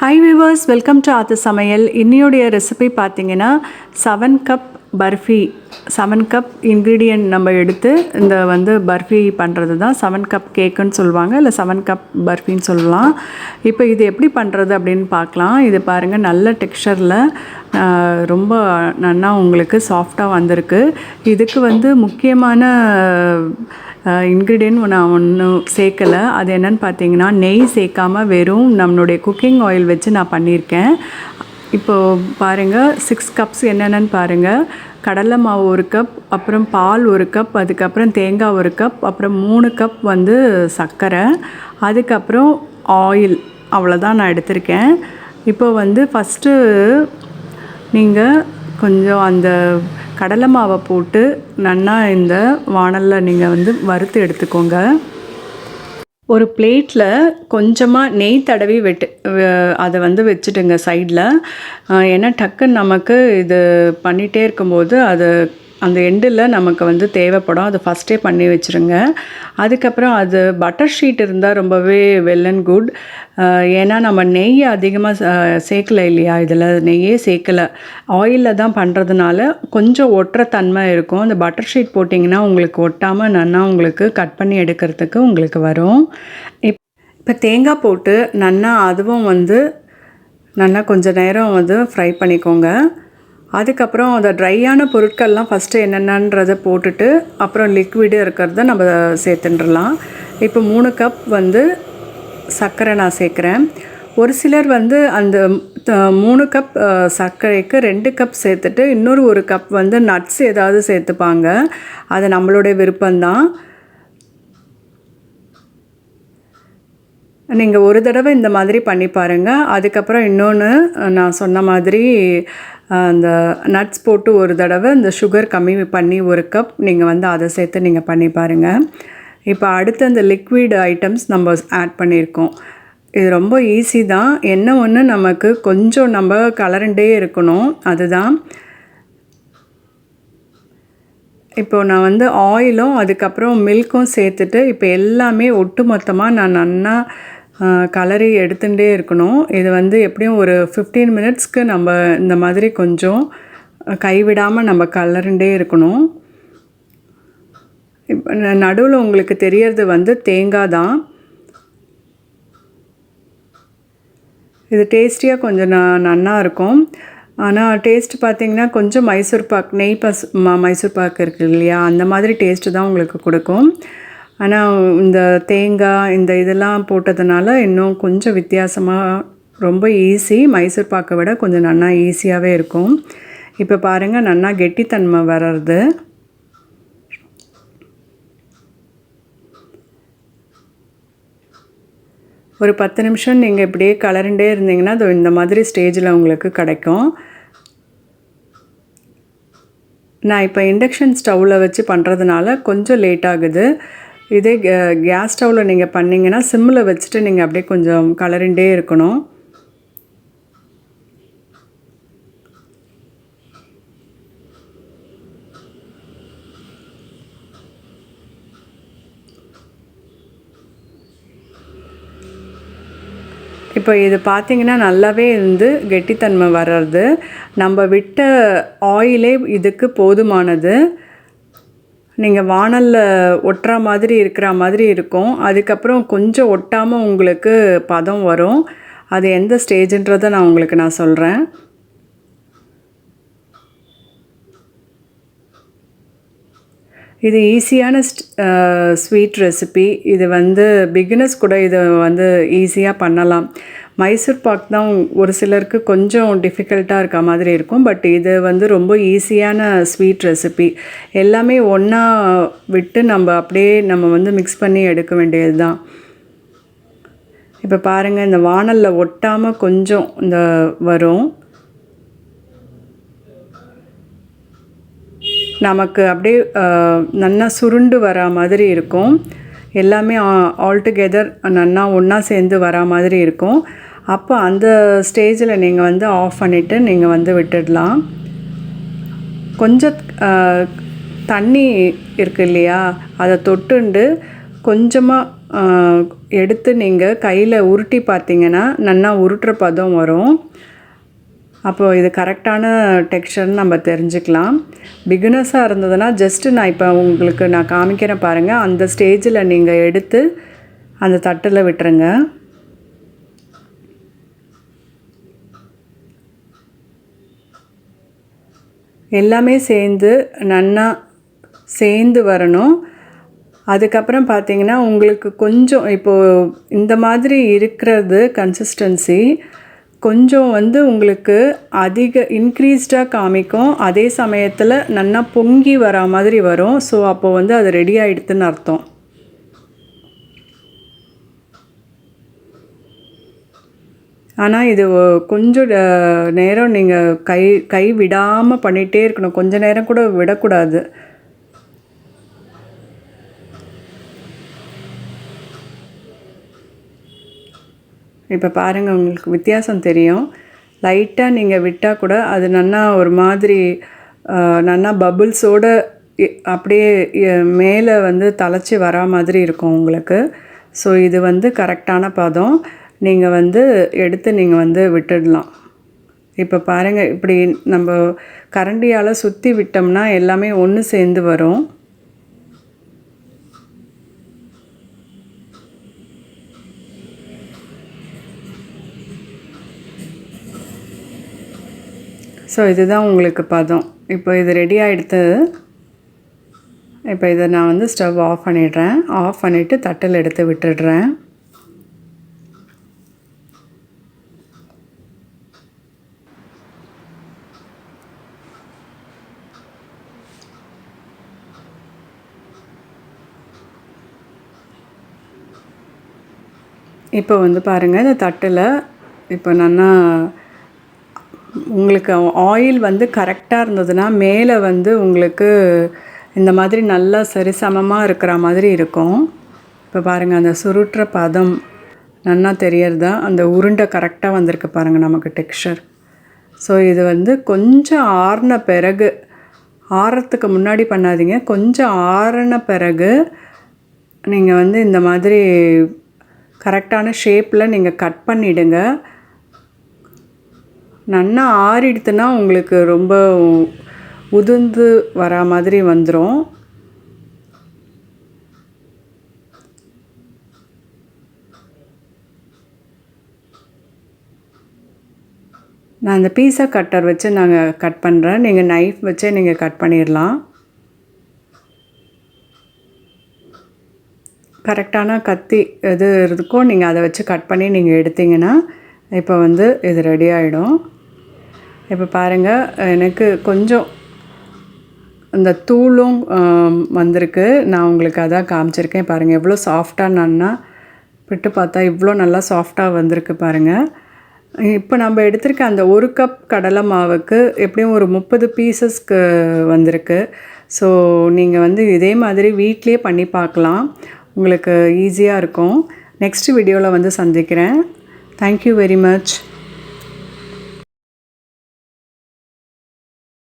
Hi viewers, welcome to aathusamayal. இன்னியோடைய recipe பார்த்தீங்கன்னா 7 cup barfi 7 cup ingredient நம்ம எடுத்து இந்த பர்ஃபி பண்ணுறது தான் 7 கப் கேக்குன்னு சொல்லுவாங்க, இல்லை 7 கப் பர்ஃபின்னு சொல்லலாம். இப்போ இது எப்படி பண்ணுறது அப்படின்னு பார்க்கலாம். இது பாருங்கள், நல்ல டெக்ஸ்சரில் ரொம்ப நல்லா உங்களுக்கு சாஃப்டாக வந்திருக்கு. இதுக்கு முக்கியமான இன்க்ரீடியன்ட் நான் ஒன்றும் சேர்க்கலை. அது என்னென்னு பார்த்தீங்கன்னா, நெய் சேர்க்காமல் வெறும் நம்மளுடைய குக்கிங் ஆயில் வச்சு நான் பண்ணியிருக்கேன். இப்போது பாருங்கள், 6 கப்ஸ் என்னென்னு பாருங்கள். கடலை மாவு 1 கப், அப்புறம் பால் 1 கப், அதுக்கப்புறம் தேங்காய் 1 கப், அப்புறம் 3 கப் சர்க்கரை, அதுக்கப்புறம் ஆயில். அவ்வளோதான் நான் எடுத்திருக்கேன். இப்போ ஃபஸ்ட்டு நீங்கள் கொஞ்சம் அந்த கடலை மாவை போட்டு நல்லா இந்த வாணலில் நீங்கள் வறுத்து எடுத்துக்கோங்க. ஒரு பிளேட்டில் கொஞ்சமாக நெய் தடவி அதை வச்சுட்டுங்க சைடில். ஏன்னா டக்குன்னு நமக்கு இது பண்ணிகிட்டே இருக்கும்போது அந்த எண்டில் நமக்கு தேவைப்படும். அது ஃபஸ்ட்டே பண்ணி வச்சுருங்க. அதுக்கப்புறம் அது பட்டர் ஷீட் இருந்தால் ரொம்பவே வெல் அண்ட் குட். ஏன்னா நம்ம நெய் அதிகமாக சேர்க்கலை இல்லையா, இதில் நெய்யே சேர்க்கலை, ஆயிலில் தான் பண்ணுறதுனால கொஞ்சம் ஒட்டுற தன்மை இருக்கும். அந்த பட்டர் ஷீட் போட்டிங்கன்னா உங்களுக்கு ஒட்டாமல் நல்லா உங்களுக்கு கட் பண்ணி எடுக்கிறதுக்கு உங்களுக்கு வரும். இப்போ தேங்காய் போட்டு நல்லா அதுவும் நல்லா கொஞ்சம் நேரம் ஃப்ரை பண்ணிக்கோங்க. அதுக்கப்புறம் அந்த ட்ரையான பொருட்கள்லாம் ஃபஸ்ட்டு என்னென்னன்றதை போட்டுட்டு அப்புறம் லிக்விடு இருக்கிறத நம்ம சேர்த்துட்டுலாம். இப்போ 3 கப் சர்க்கரை நான் சேர்க்குறேன். ஒரு சிலர் அந்த 3 கப் சர்க்கரைக்கு 2 கப் சேர்த்துட்டு இன்னொரு 1 கப் நட்ஸ் ஏதாவது சேர்த்துப்பாங்க. அது நம்மளுடைய விருப்பம்தான். நீங்கள் ஒரு தடவை இந்த மாதிரி பண்ணி பாருங்கள். அதுக்கப்புறம் இன்னொன்று நான் சொன்ன மாதிரி அந்த நட்ஸ் போட்டு ஒரு தடவை இந்த சுகர் கம்மி பண்ணி 1 கப் நீங்கள் அதை சேர்த்து நீங்கள் பண்ணி பாருங்கள். இப்போ அடுத்து அந்த லிக்விட் ஐட்டம்ஸ் நம்ம ஆட் பண்ணியிருக்கோம். இது ரொம்ப ஈஸி தான். என்ன ஒன்று நமக்கு கொஞ்சம் நம்ம கலர்ண்டே இருக்கணும், அதுதான். இப்போது நான் ஆயிலும் அதுக்கப்புறம் மில்க்கும் சேர்த்துட்டு இப்போ எல்லாமே ஒட்டு மொத்தமாக நான் நல்லா கலரி எடுத்துகிட்டே இருக்கணும். இது எப்படியும் ஒரு 15 மினிட்ஸ்க்கு நம்ம இந்த மாதிரி கொஞ்சம் கைவிடாமல் நம்ம கலர்ண்டே இருக்கணும். இப்போ நடுவில் உங்களுக்கு தெரியறது தேங்காய் தான். இது டேஸ்டியாக கொஞ்சம் நல்லா இருக்கும். ஆனால் டேஸ்ட் பார்த்திங்கன்னா கொஞ்சம் மைசூர் பாக், நெய் மைசூர் பாக் இருக்குது இல்லையா, அந்த மாதிரி டேஸ்ட்டு தான் உங்களுக்கு கொடுக்கும். ஆனால் இந்த தேங்காய் இதெல்லாம் போட்டதுனால இன்னும் கொஞ்சம் வித்தியாசமாக ரொம்ப ஈஸி. மைசூர் பாக்கை விட கொஞ்சம் நல்லா ஈஸியாகவே இருக்கும். இப்போ பாருங்கள், நல்லா கெட்டித்தன்மை வர்றது. ஒரு 10 நிமிஷம் நீங்கள் இப்படியே கலர்ண்டே இருந்தீங்கன்னா அது இந்த மாதிரி ஸ்டேஜில் உங்களுக்கு கிடைக்கும். நான் இப்போ இண்டக்ஷன் ஸ்டவ்வில் வச்சு பண்ணுறதுனால கொஞ்சம் லேட் ஆகுது. இதே கேஸ் ஸ்டவ்வில் நீங்கள் பண்ணிங்கன்னா சிம்மில் வச்சுட்டு நீங்கள் அப்படியே கொஞ்சம் கலர்ண்டே இருக்கணும். இப்போ இது பார்த்திங்கன்னா நல்லாவே கெட்டித்தன்மை வர்றது. நம்ம விட்ட ஆயிலே இதுக்கு போதுமானது. நீங்கள் வாணலில் ஒட்டுற மாதிரி இருக்கிற மாதிரி இருக்கும். அதுக்கப்புறம் கொஞ்சம் ஒட்டாமல் உங்களுக்கு பதம் வரும். அது எந்த ஸ்டேஜுன்றதை நான் சொல்கிறேன். இது ஈஸியான ஸ்வீட் ரெசிபி. இது பிகினர்ஸ் கூட இதை ஈஸியாக பண்ணலாம். மைசூர் பாக் தான் ஒரு சிலருக்கு கொஞ்சம் டிஃபிகல்ட்டாக இருக்க மாதிரி இருக்கும். பட் இது ரொம்ப ஈஸியான ஸ்வீட் ரெசிபி. எல்லாமே ஒன்றா விட்டு நம்ம அப்படியே நம்ம மிக்ஸ் பண்ணி எடுக்க வேண்டியது தான். இப்போ பாருங்கள், இந்த வாணலில் ஒட்டாமல் கொஞ்சம் வரும். நமக்கு அப்படியே நல்லா சுருண்டு வரா மாதிரி இருக்கும். எல்லாமே ஆல்டுகெதர் நல்லா ஒன்றா சேர்ந்து வரா மாதிரி இருக்கும். அப்போ அந்த ஸ்டேஜில் நீங்கள் ஆஃப் பண்ணிவிட்டு நீங்கள் விட்டுடலாம். கொஞ்சம் தண்ணி இருக்குது இல்லையா, அதை தொட்டுண்டு கொஞ்சமாக எடுத்து நீங்கள் கையில் உருட்டி பார்த்தீங்கன்னா நல்லா உருட்டுற பதம் வரும். அப்போது இது கரெக்டான டெக்ஸ்சர்னு நம்ம தெரிஞ்சுக்கலாம். பிகினர்ஸாக இருந்ததுன்னா ஜஸ்ட்டு நான் இப்போ உங்களுக்கு நான் காமிக்கிறேன் பாருங்கள். அந்த ஸ்டேஜில் நீங்கள் எடுத்து அந்த தட்டில் விட்டுருங்க. எல்லாமே சேர்ந்து வரணும். அதுக்கப்புறம் பார்த்திங்கன்னா உங்களுக்கு கொஞ்சம் இப்போது இந்த மாதிரி இருக்கிறது கன்சிஸ்டன்சி கொஞ்சம் உங்களுக்கு அதிக இன்க்ரீஸ்டாக காமிக்கும். அதே சமயத்தில் நல்லா பொங்கி வர மாதிரி வரும். ஸோ அப்போது அது ரெடி ஆகிடுதுன்னு அர்த்தம். ஆனால் இது கொஞ்சம் நேரம் நீங்கள் கை விடாமல் பண்ணிகிட்டே இருக்கணும். கொஞ்சம் நேரம் கூட விடக்கூடாது. இப்போ பாருங்கள், உங்களுக்கு வித்தியாசம் தெரியும். லைட்டாக நீங்கள் விட்டால் கூட அது நல்லா ஒரு மாதிரி நல்லா பபுள்ஸோடு அப்படியே மேலே தலைச்சி வரா மாதிரி இருக்கும் உங்களுக்கு. ஸோ இது கரெக்டான பதம். நீங்கள் எடுத்து நீங்கள் விட்டுடலாம். இப்போ பாருங்கள், இப்படி நம்ம கரண்டியால் சுற்றி விட்டோம்னா எல்லாமே ஒன்று சேர்ந்து வரும். ஸோ இதுதான் உங்களுக்கு பதம். இப்போ இது ரெடி ஆகிடுத்து. இப்போ இதை நான் ஸ்டவ் ஆஃப் பண்ணிடுறேன். ஆஃப் பண்ணிவிட்டு தட்டில் எடுத்து விட்டுடுறேன். இப்போ பாருங்கள், இந்த தட்டில் இப்போ நல்லா உங்களுக்கு ஆயில் கரெக்டாக இருந்ததுன்னா மேலே உங்களுக்கு இந்த மாதிரி நல்லா சரிசமமாக இருக்கிற மாதிரி இருக்கும். இப்போ பாருங்கள், அந்த சுருட்டுற பதம் நல்லா தெரியறதா? அந்த உருண்டை கரெக்டாக வந்திருக்கு பாருங்கள் நமக்கு டெக்ஸ்சர். ஸோ இது கொஞ்சம் ஆறின பிறகு, ஆறத்துக்கு முன்னாடி பண்ணாதீங்க. கொஞ்சம் ஆறின பிறகு நீங்கள் இந்த மாதிரி கரெக்டான ஷேப்பில் நீங்கள் கட் பண்ணிவிடுங்க. நல்லா ஆறிடுத்துன்னா உங்களுக்கு ரொம்ப உதிர்ந்து வரா மாதிரி வந்துடும். நான் அந்த பீஸா கட்டர் வச்சு நாங்கள் கட் பண்ணுறேன். நீங்கள் நைஃப் வச்சே நீங்கள் கட் பண்ணிடலாம். கரெக்டான கத்தி எது இருக்கோ நீங்கள் அதை வச்சு கட் பண்ணி நீங்கள் எடுத்திங்கன்னா இப்போ இது ரெடி ஆகிடும். இப்போ பாருங்கள், எனக்கு கொஞ்சம் இந்த தூளும் வந்திருக்கு. நான் உங்களுக்கு அதான் காமிச்சிருக்கேன். பாருங்கள் எவ்வளோ சாஃப்டாக நல்லா பிட்டு பார்த்தா இவ்வளோ நல்லா சாஃப்டாக வந்திருக்கு பாருங்கள். இப்போ நம்ம எடுத்திருக்க அந்த 1 கப் கடலை மாவுக்கு எப்படியும் ஒரு 30 பீசஸ்க்கு வந்திருக்கு. ஸோ நீங்கள் இதே மாதிரி வீட்டிலே பண்ணி பார்க்கலாம். உங்களுக்கு ஈஸியாக இருக்கும். நெக்ஸ்ட் வீடியோவில் சந்திக்கிறேன். Thank you very much.